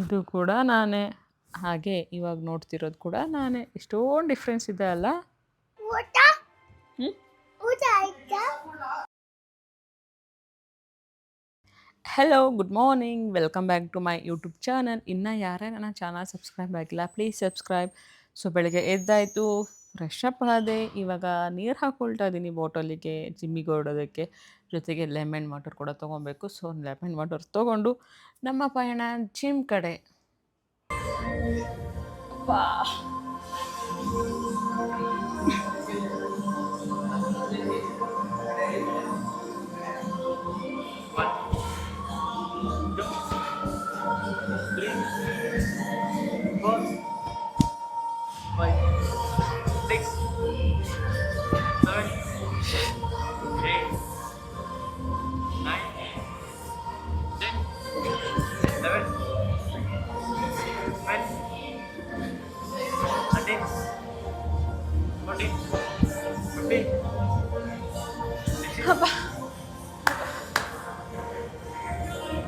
ಇದು ಕೂಡ ನಾನೇ. ಹಾಗೆ ಇವಾಗ ನೋಡ್ತಿರೋದು ಕೂಡ ನಾನೇ. ಎಷ್ಟೊಂದು ಡಿಫ್ರೆನ್ಸ್ ಇದೆ ಅಲ್ಲ. Hello, good morning, welcome back to my YouTube channel. ಇನ್ನು ಯಾರೇ ನನ್ನ ಚಾನಲ್ ಸಬ್ಸ್ಕ್ರೈಬ್ ಆಗಿಲ್ಲ, ಪ್ಲೀಸ್ ಸಬ್ಸ್ಕ್ರೈಬ್. ಸೊ ಬೆಳಗ್ಗೆ ಎದ್ದಾಯಿತು, ಫ್ರೆಶ್ ಅಪ್ ಆದೆ. ಇವಾಗ ನೀರು ಹಾಕ್ಕೊಳ್ತಾ ಇದ್ದೀನಿ ಬಾಟಲಿಗೆ, ಜಿಮ್ಮಿಗೆ ಹೊರಡೋದಕ್ಕೆ. ಜೊತೆಗೆ ಲೆಮನ್ ವಾಟರ್ ಕೂಡ ತೊಗೊಬೇಕು. ಸೊ ಲೆಮನ್ ವಾಟರ್ ತೊಗೊಂಡು ನಮ್ಮ ಪಯಣ ಜಿಮ್ ಕಡೆ. ವಾ,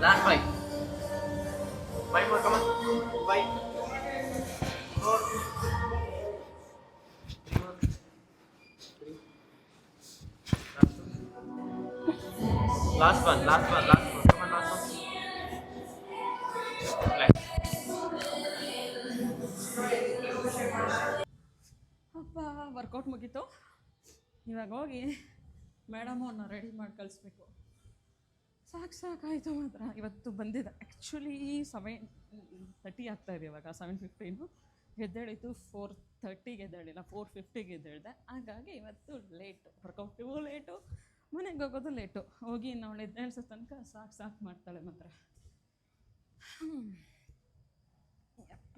Last five. Five more, come on. 5, 4, 3 more. 3. Last one. Come on, last one. Relax. ಅಪ್ಪ, ವರ್ಕೌಟ್ ಮುಗೀತು. ಇವಾಗ ಹೋಗಿ ಮೇಡಮ್ ಅವ್ರನ್ನ ರೆಡಿ ಮಾಡಿ ಕಳಿಸ್ಬೇಕು. ಸಾಕಾಯಿತು ಮಾತ್ರ. ಇವತ್ತು ಬಂದಿದ್ದೆ ಆ್ಯಕ್ಚುಲಿ 7:30 ಆಗ್ತಾಯಿದೆ. ಇವಾಗ 7:15. ಎದ್ದೇಳಿತು 4:30ಗೆ ಎದ್ದೇಳಿಲ್ಲ, 4:50ಗೆ ಎದ್ದೇಳಿದೆ. ಹಾಗಾಗಿ ಇವತ್ತು ಲೇಟು, ವರ್ಕೌಟು ಲೇಟು, ಮನೆಗೆ ಹೋಗೋದು ಲೇಟು. ಹೋಗಿ ನಾವು ಎದ್ದೇಳಿಸೋ ತನಕ ಸಾಕು ಮಾಡ್ತಾಳೆ ಮಾತ್ರ. ಯಪ್ಪ,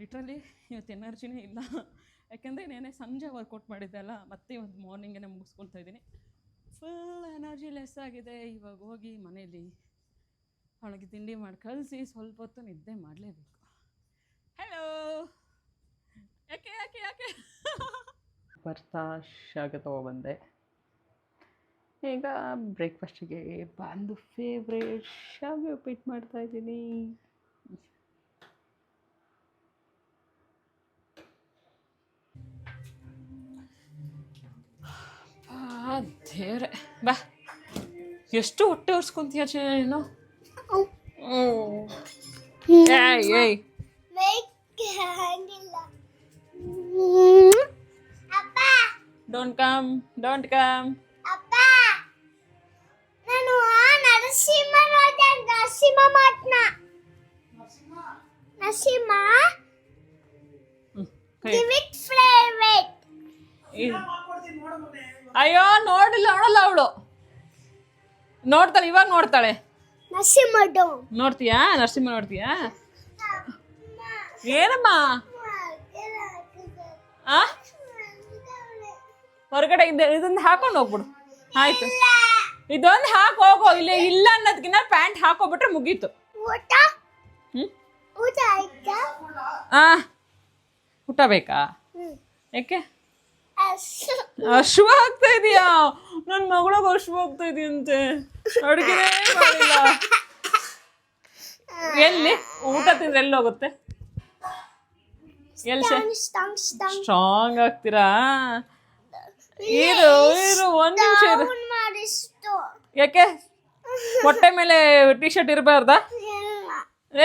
ಲಿಟ್ರಲಿ ಇವತ್ತು ಎನರ್ಜಿನೇ ಇಲ್ಲ. ಯಾಕೆಂದರೆ ನೆನ್ನೆ ಸಂಜೆ ವರ್ಕೌಟ್ ಮಾಡಿದ್ದೆ ಅಲ್ಲ, ಮತ್ತೆ ಇವತ್ತು ಮಾರ್ನಿಂಗೇ ಮುಗಿಸ್ಕೊಳ್ತಾ ಇದ್ದೀನಿ. ಫುಲ್ ಎನರ್ಜಿ ಲೆಸ್ ಆಗಿದೆ. ಇವಾಗ ಹೋಗಿ ಮನೇಲಿ ಅವಳಿಗೆ ತಿಂಡಿ ಮಾಡಿ ಕಳಿಸಿ ಸ್ವಲ್ಪ ಹೊತ್ತು ನಿದ್ದೆ ಮಾಡಲೇಬೇಕು. ಹಲೋ, ಯಾಕೆ ಬರ್ತಾ ಶಾವಿಗೆ ತೊಗೊಬಂದೆ. ಈಗ ಬ್ರೇಕ್ಫಾಸ್ಟಿಗೆ ಬಂದು ಫೇವ್ರೇಟ್ ಶಾವಿಗೆ ಉಪ್ಪಿಟ್ಟು ಮಾಡ್ತಾಯಿದ್ದೀನಿ. ದೇವ್ರೆ, ಬಾ. ಎಷ್ಟು ಹೊಟ್ಟೆ ಒರ್ಸ್ಕೊಂತೀಯ ನೀನು? ಏಯ್ ಡೋಂಟ್ ಕಮ್. ಅಯ್ಯೋ, ನೋಡಲ್ಲ ಅವಳು. ನೋಡ್ತಾಳೆ, ಇವಾಗ ನೋಡ್ತಾಳೆ. ನೋಡ್ತೀಯಾ? ನರಸಿಂಹ ನೋಡ್ತೀಯಾ? ಏನಮ್ಮ? ಹೊರಗಡೆ ಇದೊಂದು ಹಾಕೊಂಡು ಹೋಗ್ಬಿಡು. ಆಯ್ತು, ಇದೊಂದು ಹಾಕಿ ಹೋಗೋ. ಇಲ್ಲ ಅನ್ನೋದಕ್ಕಿಂತ ಪ್ಯಾಂಟ್ ಹಾಕೋಬಿಟ್ರೆ ಮುಗೀತು. ಊಟ ಬೇಕಾ? ಯಾಕೆ ಹಶು ಆಗ್ತಾ ಇದೀಯಾ? ನನ್ನ ಮಗಳಿಗೆ ಹಶು ಆಗ್ತಾ ಇದೆಯಂತೆ, ಅಡುಗೆನೇ ಮಾಡಿಲ್ಲ. ಎಲ್ಲಿ ಊಟ ತಿಂದ್ರೆ ಎಲ್ಲಿ ಹೋಗುತ್ತೆ? ಎಲ್ಲಿ ಸ್ಟ್ರಾಂಗ್ ಆಗ್ತೀರಾ? ಇರು ಒಂದ್ ನಿಮಿಷ ಇರು. ಯಾಕೆ ಹೊಟ್ಟೆ ಮೇಲೆ ಟಿ ಶರ್ಟ್ ಇರಬಾರ್ದಾ?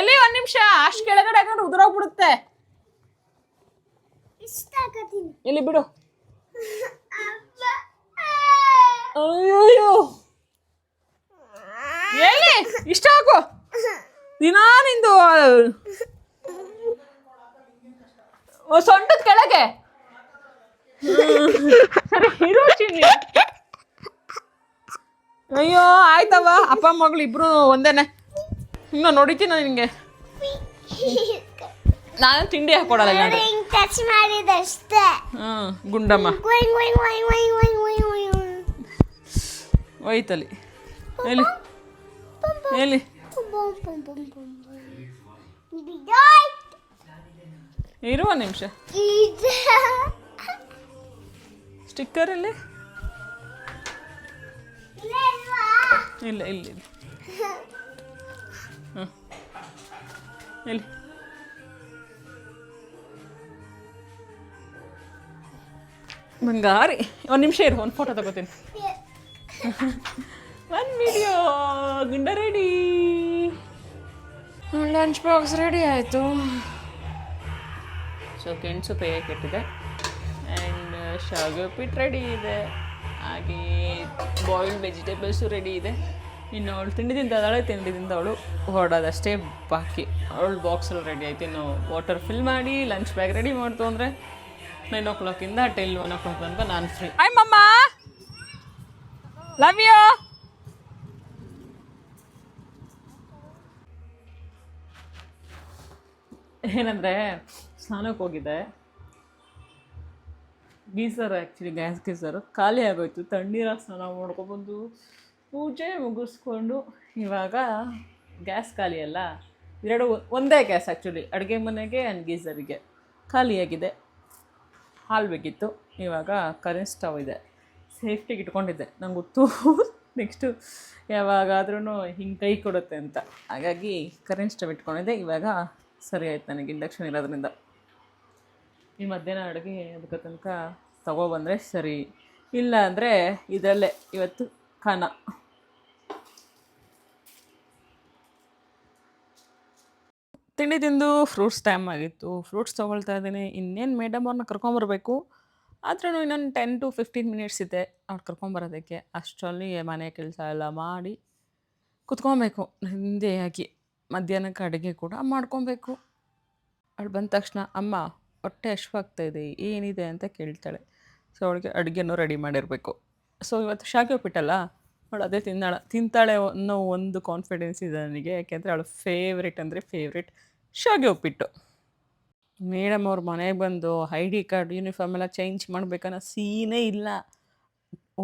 ಎಲ್ಲಿ ಒಂದ್ ನಿಮಿಷ, ಅಷ್ಟು ಕೆಳಗಡೆ ಹಾಕೊಂಡು ಉದುರೋಗ್ಬಿಡುತ್ತೆ. ಎಲ್ಲಿ ಬಿಡು. ಅಯ್ಯೋ, ಎಲ್ಲಿ ಇಷ್ಟ ಹಾಕು. ದಿನಾ ನಿಂದು ಸೊಂಟದ ಕೆಳಗೆ. ಸರಿ ಇರೋ ಚಿನ್ನಿ. ಅಯ್ಯೋ ಆಯ್ತವ, ಅಪ್ಪ ಮಗಳು ಇಬ್ರು ಒಂದೇನೆ. ಇನ್ನು ನೋಡಿತೀನಿ ನಿಂಗೆ. ನಾನು ತಿಂಡಿ ಹಾಕೊಡಲ್ಲ. ಗುಂಡಮ್ಮ ಹೋಯ್ತಲ್ಲಿ. ಎಲ್ಲಿ ಇರುವ ನಿಮಿಷ. ಸ್ಟಿಕ್ಕರಲ್ಲಿ ಇಲ್ಲ. ಎಲ್ಲಿ ಬಂಗಾರಿ, ಒಂದು ನಿಮಿಷ ಇರು, ಒಂದು ಫೋಟೋ ತಗೋತೀನಿ. ಒಂದು ವಿಡಿಯೋ. ಗುಂಡ ರೆಡಿ, ಲಂಚ್ ಬಾಕ್ಸ್ ರೆಡಿ ಆಯಿತು. ಸೊ ಕೆಣಸು ಬೇಯಕ್ಕೆ ಇಟ್ಟಿದೆ ಆ್ಯಂಡ್ ಶಾವಿಗೆ ಉಪ್ಪಿಟ್ಟು ರೆಡಿ ಇದೆ, ಹಾಗೆ ಬಾಯ್ಲ್ಡ್ ವೆಜಿಟೇಬಲ್ಸು ರೆಡಿ ಇದೆ. ಇನ್ನು ಅವಳು ತಿಂಡಿ ತಿಂತಾಳೆ, ತಿಂಡಿದಿಂದ ಅವಳು ಹೊರಡೋದಷ್ಟೇ ಬಾಕಿ. ಅವಳು ಬಾಕ್ಸಲ್ಲಿ ರೆಡಿ ಆಯ್ತು. ಇನ್ನು ವಾಟರ್ ಫಿಲ್ ಮಾಡಿ ಲಂಚ್ ಬ್ಯಾಗ್ ರೆಡಿ ಮಾಡ್ತು ಅಂದರೆ 9 o'clock ಟಿಲ್ 1 o'clock ತನಕ ನಾನು ಫ್ರೀ. ಹಾಯ್ ಮಮ್ಮ, ಲವ್ ಯು. ಏನಂದರೆ ಸ್ನಾನಕ್ಕೆ ಹೋಗಿದ್ದೆ, ಗೀಸರ್ ಆ್ಯಕ್ಚುಲಿ ಗ್ಯಾಸ್ ಗೀಸರು ಖಾಲಿ ಆಗೋಯ್ತು. ತಣ್ಣೀರಾಗಿ ಸ್ನಾನ ಮಾಡ್ಕೊಬಂದು ಪೂಜೆ ಮುಗಿಸ್ಕೊಂಡು ಇವಾಗ ಗ್ಯಾಸ್ ಖಾಲಿ ಅಲ್ಲ, ಒಂದೇ ಗ್ಯಾಸ್ ಆ್ಯಕ್ಚುಲಿ, ಅಡುಗೆ ಮನೆಗೆ ಆ್ಯಂಡ್ ಗೀಸರಿಗೆ ಖಾಲಿಯಾಗಿದೆ. ಹಾಲು ಬೇಕಿತ್ತು. ಇವಾಗ ಕರೆಂಟ್ ಸ್ಟವ್ ಇದೆ, ಸೇಫ್ಟಿಗೆ ಇಟ್ಕೊಂಡಿದ್ದೆ. ನಂಗೆ ಗೊತ್ತು ನೆಕ್ಸ್ಟು ಯಾವಾಗಾದ್ರೂ ಹಿಂಗೆ ಕೈ ಕೊಡುತ್ತೆ ಅಂತ, ಹಾಗಾಗಿ ಕರೆಂಟ್ ಸ್ಟವ್ ಇಟ್ಕೊಂಡಿದ್ದೆ. ಇವಾಗ ಸರಿ ಆಯ್ತು ನನಗೆ ಇಂಡಕ್ಷನ್ ಇರೋದ್ರಿಂದ. ಈ ಮಧ್ಯಾಹ್ನ ಅಡುಗೆ ಅದಕ್ಕೆ ತನಕ ತಗೊಬಂದರೆ ಸರಿ, ಇಲ್ಲ ಅಂದರೆ ಇದರಲ್ಲೇ ಇವತ್ತು ಖಾನ. ತಿಂಡಿ ತಿಂದು ಫ್ರೂಟ್ಸ್ ಟೈಮ್ ಆಗಿತ್ತು, ಫ್ರೂಟ್ಸ್ ತೊಗೊಳ್ತಾ ಇದ್ದೀನಿ. ಇನ್ನೇನು ಮೇಡಮ್ ಅವ್ರನ್ನ ಕರ್ಕೊಂಬರ್ಬೇಕು, ಆದ್ರೂ ಇನ್ನೊಂದು 10 to 15 ಮಿನಿಟ್ಸ್ ಇದೆ ಅವ್ರು ಕರ್ಕೊಂಬರೋದಕ್ಕೆ. ಅಷ್ಟರಲ್ಲಿ ಮನೆ ಕೆಲಸ ಎಲ್ಲ ಮಾಡಿ ಕುತ್ಕೊಬೇಕು ಹಿಂದೆಯಾಗಿ. ಮಧ್ಯಾಹ್ನಕ್ಕೆ ಅಡುಗೆ ಕೂಡ ಮಾಡ್ಕೊಬೇಕು. ಅವಳು ಬಂದ ತಕ್ಷಣ ಅಮ್ಮ ಹೊಟ್ಟೆ ಹಶ್ವಾಗ್ತಾಯಿದೆ, ಏನಿದೆ ಅಂತ ಕೇಳ್ತಾಳೆ. ಸೊ ಅವಳಿಗೆ ಅಡುಗೆನೂ ರೆಡಿ ಮಾಡಿರಬೇಕು. ಸೊ ಇವತ್ತು ಶಾವಿಗೆ ಉಪ್ಪಿಟ್ಟಲ್ಲ, ಅವಳು ಅದೇ ತಿಂತಾಳೆ ಅನ್ನೋ ಒಂದು ಕಾನ್ಫಿಡೆನ್ಸ್ ಇದೆ ನನಗೆ. ಯಾಕೆಂದರೆ ಅವಳು ಫೇವ್ರೇಟ್ ಅಂದರೆ ಫೇವ್ರೇಟ್ ಶಾವಿಗೆ ಉಪ್ಪಿಟ್ಟು. ಮೇಡಮ್ ಅವ್ರ ಮನೆಗೆ ಬಂದು ID ಕಾರ್ಡ್ ಯೂನಿಫಾರ್ಮ್ ಎಲ್ಲ ಚೇಂಜ್ ಮಾಡಬೇಕನ್ನೋ ಸೀನೇ ಇಲ್ಲ.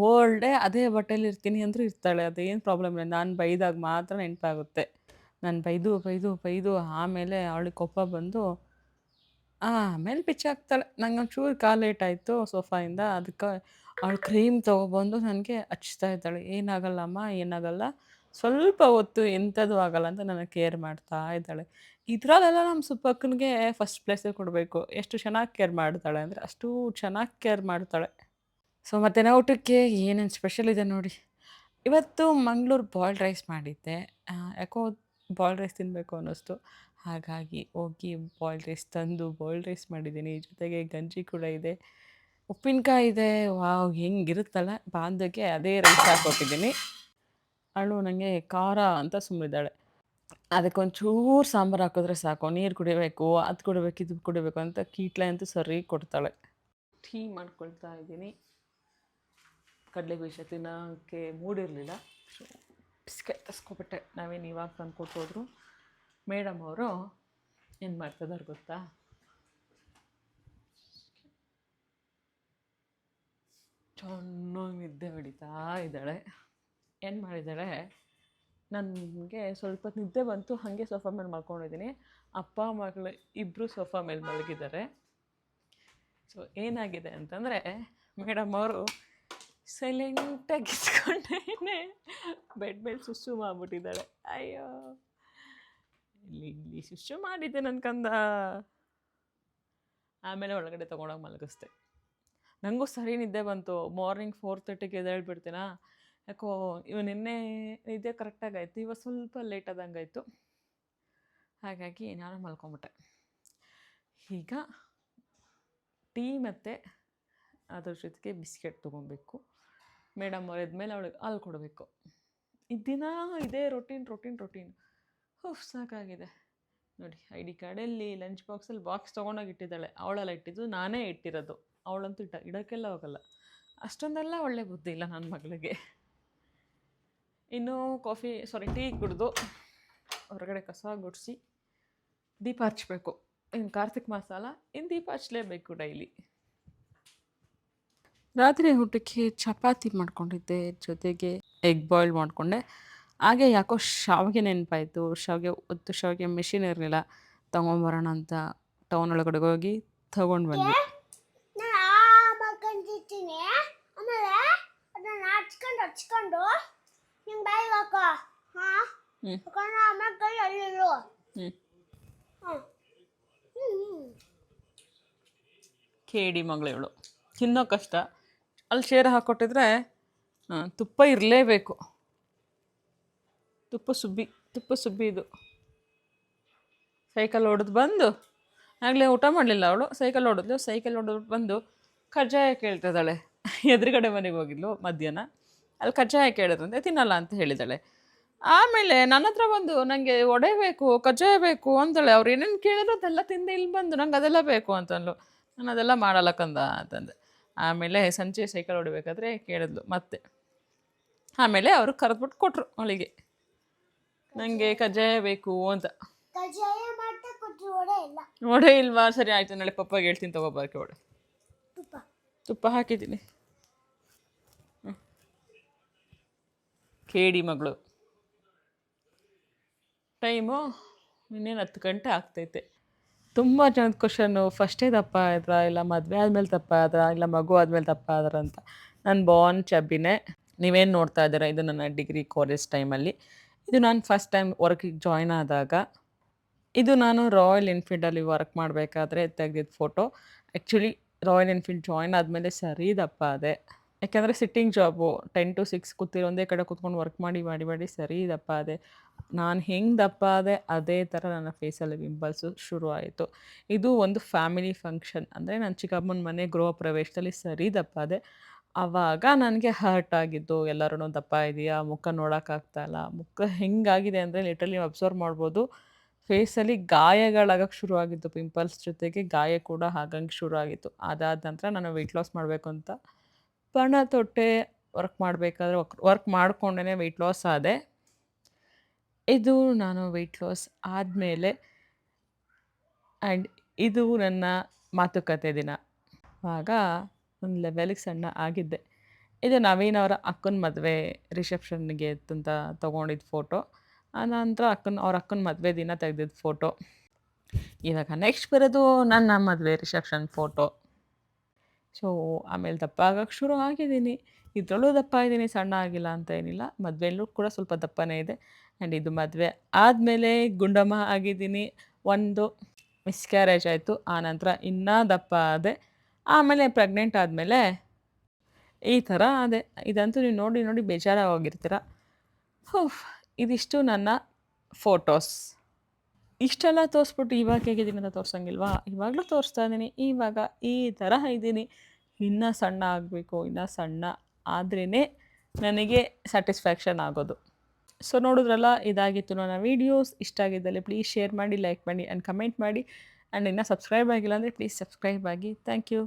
ಹೋಲ್ ಡೇ ಅದೇ ಬಟ್ಟೆಲಿ ಇರ್ತೀನಿ ಅಂದರೂ ಇರ್ತಾಳೆ, ಅದೇನು ಪ್ರಾಬ್ಲಮ್ ಇಲ್ಲ. ನಾನು ಬೈದಾಗ ಮಾತ್ರ ನೆನಪಾಗುತ್ತೆ. ನಾನು ಬೈದು ಆಮೇಲೆ ಅವಳಿಗೆ ಕೋಪ ಬಂದು ಆಮೇಲೆ ಬಿಚ್ಚಾಕ್ತಾಳೆ. ನಂಗೆ ಒಂಚೂರು ಕಾಲು ಲೇಟ್ ಆಯಿತು ಸೋಫಾಯಿಂದ, ಅದಕ್ಕೆ ಅವಳು ಕ್ರೀಮ್ ತೊಗೊಬಂದು ನನಗೆ ಹಚ್ತಾ ಇದ್ದಾಳೆ. ಏನಾಗಲ್ಲಮ್ಮ, ಏನಾಗಲ್ಲ, ಸ್ವಲ್ಪ ಹೊತ್ತು ಎಂಥದ್ದು ಆಗಲ್ಲ ಅಂತ ನನಗೆ ಕೇರ್ ಮಾಡ್ತಾ ಇದ್ದಾಳೆ. ಇದರಲ್ಲೆಲ್ಲ ನಮ್ಮ ಸುಬ್ಬಕ್ಕನಿಗೆ ಫಸ್ಟ್ ಪ್ಲೇಸೇ ಕೊಡಬೇಕು. ಎಷ್ಟು ಚೆನ್ನಾಗಿ ಕೇರ್ ಮಾಡ್ತಾಳೆ ಅಂದರೆ ಅಷ್ಟು ಚೆನ್ನಾಗಿ ಕೇರ್ ಮಾಡ್ತಾಳೆ. ಸೊ ಮಧ್ಯಾಹ್ನ ಊಟಕ್ಕೆ ಏನೇನು ಸ್ಪೆಷಲ್ ಇದೆ ನೋಡಿ. ಇವತ್ತು ಮಂಗಳೂರು ಬಾಯ್ಲ್ಡ್ ರೈಸ್ ಮಾಡಿದ್ದೆ. ಯಾಕೋ ಬಾಯ್ಲ್ಡ್ ರೈಸ್ ತಿನ್ನಬೇಕು ಅನ್ನಿಸ್ತು, ಹಾಗಾಗಿ ಹೋಗಿ ಬಾಯ್ಲ್ಡ್ ರೈಸ್ ತಂದು ಬಾಯ್ಲ್ಡ್ ರೈಸ್ ಮಾಡಿದ್ದೀನಿ. ಜೊತೆಗೆ ಗಂಜಿ ಕೂಡ ಇದೆ, ಉಪ್ಪಿನಕಾಯಿ ಇದೆ. ವಾವ್, ಹೆಂಗಿರುತ್ತಲ್ಲ ಬಾಂಧಕ್ಕೆ ಅದೇ ರೈಸ್ ಹಾಕ್ಕೊಟ್ಟಿದ್ದೀನಿ. ಅವಳು ನನಗೆ ಖಾರ ಅಂತ ಸುಮ್ಮನಿದ್ದಾಳೆ. ಅದಕ್ಕೊಂಚೂರು ಸಾಂಬಾರು ಹಾಕಿದ್ರೆ ಸಾಕು, ನೀರು ಕುಡಿಬೇಕು, ಅದು ಕುಡಿಬೇಕು, ಇದು ಕುಡಿಬೇಕು ಅಂತ ಕೀಟ್ಲೆ ಅಂತೂ ಸರಿ ಕೊಡ್ತಾಳೆ. ಟೀ ಮಾಡ್ಕೊಳ್ತಾ ಇದ್ದೀನಿ. ಕಡಲೆ ಬೀಜ ತಿನ್ನೋಕ್ಕೆ ಮೂಡಿರಲಿಲ್ಲ, ಸೊ ಬಿಸ್ಕೆಟ್ ತರಿಸ್ಕೊಬಿಟ್ಟೆ. ನಾವೇನು ಇವಾಗ ತಂದು ಕೊಟ್ಟೋದ್ರು. ಮೇಡಮ್ ಅವರು ಏನು ಮಾಡ್ತಿದ್ದಾರೆ ಗೊತ್ತಾ, ಚೆನ್ನಾಗಿ ನಿದ್ದೆ ಹೊಡಿತಾ ಇದ್ದಾಳೆ. ಏನು ಮಾಡಿದ್ದಾಳೆ, ನನಗೆ ಸ್ವಲ್ಪ ನಿದ್ದೆ ಬಂತು, ಹಾಗೆ ಸೋಫಾ ಮೇಲೆ ಮಲ್ಕೊಂಡಿದ್ದೀನಿ. ಅಪ್ಪ ಮಗಳು ಇಬ್ಬರು ಸೋಫಾ ಮೇಲೆ ಮಲಗಿದ್ದಾರೆ. ಸೊ ಏನಾಗಿದೆ ಅಂತಂದರೆ, ಮೇಡಮ್ ಅವರು ಸೈಲೆಂಟಾಗಿ ಇಸ್ಕೊಂಡೇನೆ ಬೆಡ್ ಮೇಲೆ ಸುಸ್ಸು ಮಾಡಿಬಿಟ್ಟಿದ್ದಾಳೆ. ಅಯ್ಯೋ, ಇಲ್ಲಿ ಸುಸ್ಸು ಮಾಡಿದ್ದೆ ನನ್ನ ಕಂದ. ಆಮೇಲೆ ಒಳಗಡೆ ತೊಗೊಂಡೋಗಿ ಮಲಗಿಸ್ದೆ. ನನಗೂ ಸರಿ ನಿದ್ದೆ ಬಂತು. ಮಾರ್ನಿಂಗ್ 4:30ಗೆ ಎದ್ದೇಳ್ಬಿಡ್ತೀನ. ಯಾಕೋ ನಿನ್ನೆ ನಿದ್ದೆ ಕರೆಕ್ಟಾಗಿ ಆಯಿತು, ಇವತ್ತು ಸ್ವಲ್ಪ ಲೇಟ್ ಆದಂಗೆ ಆಯಿತು. ಹಾಗಾಗಿ ನಾನು ಮಲ್ಕೊಂಬಿಟ್ಟೆ. ಈಗ ಟೀ ಮತ್ತು ಅದ್ರ ಜೊತೆಗೆ ಬಿಸ್ಕೆಟ್ ತೊಗೊಬೇಕು. ಮೇಡಮ್ ಅವ್ರು ಎದ್ಮೇಲೆ ಅವಳಿಗೆ ಹಾಲು ಕೊಡಬೇಕು. ದಿನ ಇದೇ ರೊಟೀನ್. ಸಾಕಾಗಿದೆ ನೋಡಿ. ID ಕಾರ್ಡಲ್ಲಿ ಲಂಚ್ ಬಾಕ್ಸಲ್ಲಿ ಬಾಕ್ಸ್ ತೊಗೊಂಡೋಗಿ ಇಟ್ಟಿದ್ದಾಳೆ. ಅವಳೆಲ್ಲ ಇಟ್ಟಿದ್ದು, ನಾನೇ ಇಟ್ಟಿರೋದು. ಅವಳಂತೂ ಇಡೋಕ್ಕೆಲ್ಲ ಹೋಗಲ್ಲ. ಅಷ್ಟೊಂದೆಲ್ಲ ಒಳ್ಳೆ ಬುದ್ಧಿ ಇಲ್ಲ ನನ್ನ ಮಗಳಿಗೆ. ಇನ್ನೂ ಟೀ ಕುಡಿದು ಹೊರಗಡೆ ಕಸ ಗುಡಿಸಿ ದೀಪ ಹಚ್ಚಬೇಕು. ಇನ್ನು ಕಾರ್ತಿಕ್ ಮಾಸ ಅಲ್ಲ, ಇನ್ನು ದೀಪ ಹಚ್ಚಲೇಬೇಕು ಡೈಲಿ. ರಾತ್ರಿ ಊಟಕ್ಕೆ ಚಪಾತಿ ಮಾಡ್ಕೊಂಡಿದ್ದೆ, ಜೊತೆಗೆ ಎಗ್ ಬಾಯ್ಲ್ ಮಾಡಿಕೊಂಡೆ. ಹಾಗೆ ಯಾಕೋ ಶಾವಿಗೆ ನೆನಪಾಯಿತು. ಶಾವಿಗೆ ಮಿಷಿನ್ ಇರಲಿಲ್ಲ, ತೊಗೊಂಬರೋಣ ಅಂತ ಟೌನ್ ಒಳಗಡೆ ಹೋಗಿ ತೊಗೊಂಡು ಬಂದ್ವಿ. ಆಮೇಲೆ ಅದನ್ನ ಹಚ್ಕೊಂಡು ನಿಂಗೆ ಬಾಯಿಗೆ ಹಾಕೋ. ಆಮೇಲೆ ಕೈ ಅಲ್ಲಿರು. ಹಾಂ ಕೇಡಿ ಮಗಳು ಇವಳು. ತಿನ್ನೋ ಕಷ್ಟ. ಅಲ್ಲಿ ಶೇರ್ ಹಾಕ್ಕೊಟ್ಟಿದ್ರೆ ತುಪ್ಪ ಇರಲೇಬೇಕು. ತುಪ್ಪ ಸುಬ್ಬಿ ಇದು. ಸೈಕಲ್ ಹೊಡೆದು ಬಂದು ಆಗಲೇ ಊಟ ಮಾಡಲಿಲ್ಲ ಅವಳು. ಸೈಕಲ್ ಹೊಡೆದು ಬಂದು ಕಜ್ಜಾಯ ಕೇಳ್ತಿದ್ದಾಳೆ. ಎದುರುಗಡೆ ಮನೆಗೆ ಹೋಗಿದ್ಲು ಮಧ್ಯಾಹ್ನ. ಅಲ್ಲಿ ಕಜ್ಜಾಯ ಕೇಳಿದ್ರಂತೆ, ತಿನ್ನಲ್ಲ ಅಂತ ಹೇಳಿದ್ದಾಳೆ. ಆಮೇಲೆ ನನ್ನ ಹತ್ರ ಬಂದು ನನಗೆ ವಡೆ ಬೇಕು, ಕಜ್ಜಾಯ ಬೇಕು ಅಂತಾಳೆ. ಅವ್ರು ಏನೇನು ಕೇಳಿದ್ರು ಅದೆಲ್ಲ ತಿಂದು ಇಲ್ಲಿ ಬಂದು ನಂಗೆ ಅದೆಲ್ಲ ಬೇಕು ಅಂತಂದ್ಲು. ನಾನು ಅದೆಲ್ಲ ಮಾಡಲ್ಲ ಕಂದ ಅಂತಂದೆ. ಆಮೇಲೆ ಸಂಜೆ ಸೈಕಲ್ ಹೊಡಿಬೇಕಾದ್ರೆ ಕೇಳಿದ್ಲು ಮತ್ತೆ. ಆಮೇಲೆ ಅವರು ಕರೆದ್ಬಿಟ್ಟು ಕೊಟ್ಟರು ಅವಳಿಗೆ, ನನಗೆ ಕಜ್ಜಾಯ ಬೇಕು ಅಂತ. ಕಜ್ಜಾಯ ಮಾಡ್ತಾ ಕೊಟ್ಟರು ವಡೆ ಇಲ್ಲ. ವಡೆ ಇಲ್ವಾ? ಸರಿ ಆಯಿತು, ನಾಳೆ ಪಪ್ಪಾಗೆ ಹೇಳ್ತೀನಿ ತಗೋಬಾರಕ್ಕೆ ವಡೆ. ತುಪ್ಪ ಹಾಕಿದ್ದೀನಿ. ಕೇಡಿ ಮಗಳು. ಟೈಮು ಇನ್ನೇನು 10 ಗಂಟೆ ಆಗ್ತೈತೆ. ತುಂಬ ಜನದ ಕ್ವಶನ್ನು, ಫಸ್ಟೇ ದಪ್ಪ ಆದ್ರಾ, ಇಲ್ಲ ಮದುವೆ ಆದಮೇಲೆ ದಪ್ಪ ಆದ್ರಾ, ಇಲ್ಲ ಮಗು ಆದಮೇಲೆ ದಪ್ಪ ಆದ್ರ ಅಂತ. ನಾನು ಬಾರ್ನ್ ಚಬ್ಬಿನೇ. ನೀವೇನು ನೋಡ್ತಾ ಇದ್ದೀರಾ, ಇದು ನನ್ನ ಡಿಗ್ರಿ ಕಾಲೇಜ್ ಟೈಮಲ್ಲಿ. ಇದು ನಾನು ಫಸ್ಟ್ ಟೈಮ್ ವರ್ಕಿಗೆ ಜಾಯ್ನ್ ಆದಾಗ. ಇದು ನಾನು ರಾಯಲ್ ಎನ್ಫೀಲ್ಡಲ್ಲಿ ವರ್ಕ್ ಮಾಡಬೇಕಾದ್ರೆ ತೆಗೆದಿದ್ದ photo. Actually Royal Enfield join ಆದಮೇಲೆ ಸರಿ ದಪ್ಪ ಆದೆ. ಯಾಕೆಂದರೆ ಸಿಟ್ಟಿಂಗ್ ಜಾಬು 10 to 6 ಕೂತಿರೋ ಒಂದೇ ಕಡೆ ಕೂತ್ಕೊಂಡು ವರ್ಕ್ ಮಾಡಿ ಸರಿ ದಪ್ಪ ಆದೆ. ನಾನು ಹೆಂಗೆ ದಪ್ಪ ಆದೆ ಅದೇ ಥರ ನನ್ನ ಫೇಸಲ್ಲಿ ಪಿಂಪಲ್ಸು ಶುರು ಆಯಿತು. ಇದು ಒಂದು ಫ್ಯಾಮಿಲಿ ಫಂಕ್ಷನ್, ಅಂದರೆ ನನ್ನ ಚಿಕ್ಕಮ್ಮನ ಮನೆ ಗೃಹ ಪ್ರವೇಶದಲ್ಲಿ ಸರಿ ದಪ್ಪ ಆದೆ. ಆವಾಗ ನನಗೆ ಹರ್ಟ್ ಆಗಿದ್ದು. ಎಲ್ಲರೂ ದಪ್ಪ ಇದೆಯಾ, ಮುಖ ನೋಡೋಕ್ಕಾಗ್ತಾಯಿಲ್ಲ. ಮುಖ ಹೆಂಗಾಗಿದೆ ಅಂದರೆ ಲಿಟ್ರಲಿ ಅಬ್ಸರ್ವ್ ಮಾಡ್ಬೋದು. ಫೇಸಲ್ಲಿ ಗಾಯಗಳಾಗಕ್ಕೆ ಶುರು ಆಗಿತ್ತು. ಪಿಂಪಲ್ಸ್ ಜೊತೆಗೆ ಗಾಯ ಕೂಡ ಆಗಂಗೆ ಶುರು ಆಗಿತ್ತು. ಅದಾದ ನಂತರ ನಾನು ವೆಯ್ಟ್ ಲಾಸ್ ಮಾಡಬೇಕು ಅಂತ ಪಣ ತೊಟ್ಟೆ. ವರ್ಕ್ ಮಾಡಬೇಕಾದ್ರೆ ವರ್ಕ್ ಮಾಡಿಕೊಂಡೇ ವೆಯ್ಟ್ ಲಾಸ್ ಆದೆ. ಇದು ನಾನು ವೆಯ್ಟ್ ಲಾಸ್ ಆದಮೇಲೆ ಆ್ಯಂಡ್ ಇದು ನನ್ನ ಮಾತುಕತೆ ದಿನ. ಆಗ ಒಂದು ಲೆವೆಲಿಗೆ ಸಣ್ಣ ಆಗಿದ್ದೆ. ಇದು ನವೀನ್ ಅವರ ಅಕ್ಕನ ಮದುವೆ ರಿಸೆಪ್ಷನ್ನಿಗೆ ಅಂತ ತೊಗೊಂಡಿದ್ದ ಫೋಟೋ. ಆನಂತರ ಅವ್ರ ಅಕ್ಕನ ಮದುವೆ ದಿನ ತೆಗೆದಿದ್ದ ಫೋಟೋ. ಇವಾಗ ನೆಕ್ಸ್ಟ್ ಬರೋದು ನನ್ನ ಮದುವೆ ರಿಸೆಪ್ಷನ್ ಫೋಟೋ. ಸೊ ಆಮೇಲೆ ದಪ್ಪ ಆಗೋಕ್ಕೆ ಶುರು ಆಗಿದ್ದೀನಿ. ಇದರಲ್ಲೂ ದಪ್ಪ ಇದ್ದೀನಿ, ಸಣ್ಣ ಆಗಿಲ್ಲ ಅಂತ ಏನಿಲ್ಲ. ಮದುವೆಯಲ್ಲೂ ಕೂಡ ಸ್ವಲ್ಪ ದಪ್ಪನೇ ಇದೆ. ಆ್ಯಂಡ್ ಇದು ಮದುವೆ ಆದಮೇಲೆ ಗುಂಡಮ್ಮ ಆಗಿದ್ದೀನಿ. ಒಂದು ಮಿಸ್ಕ್ಯಾರೇಜ್ ಆಯಿತು. ಆನಂತರ ಇನ್ನೂ ದಪ್ಪ ಆದೆ. ಆಮೇಲೆ ಪ್ರೆಗ್ನೆಂಟ್ ಆದಮೇಲೆ ಈ ಥರ ಆದೆ. ಇದಂತೂ ನೀವು ನೋಡಿ ಬೇಜಾರಾಗಿ ಹೋಗಿರ್ತೀರ. ಇದಿಷ್ಟು ನನ್ನ ಫೋಟೋಸ್. ಇಷ್ಟೆಲ್ಲ ತೋರಿಸ್ಬಿಟ್ಟು ಇವಾಗ ಹೇಗಿದ್ದೀನಿ ಅಂತ ತೋರಿಸಂಗಿಲ್ವಾ? ಇವಾಗಲೂ ತೋರಿಸ್ತಾ ಇದ್ದೀನಿ. ಇವಾಗ ಈ ಥರ ಇದ್ದೀನಿ. ಇನ್ನೂ ಸಣ್ಣ ಆಗಬೇಕು. ಇನ್ನೂ ಸಣ್ಣ ಆದ್ರೇ ನನಗೆ ಸ್ಯಾಟಿಸ್ಫ್ಯಾಕ್ಷನ್ ಆಗೋದು. ಸೊ ನೋಡಿದ್ರಲ್ಲ, ಇದಾಗಿತ್ತು ನನ್ನ ವೀಡಿಯೋಸ್. ಇಷ್ಟ ಆಗಿದ್ದಲ್ಲಿ ಪ್ಲೀಸ್ ಶೇರ್ ಮಾಡಿ, ಲೈಕ್ ಮಾಡಿ ಆ್ಯಂಡ್ ಕಮೆಂಟ್ ಮಾಡಿ. ಆ್ಯಂಡ್ ಇನ್ನೂ ಸಬ್ಸ್ಕ್ರೈಬ್ ಆಗಿಲ್ಲ ಅಂದರೆ ಪ್ಲೀಸ್ ಸಬ್ಸ್ಕ್ರೈಬ್ ಆಗಿ. Thank you.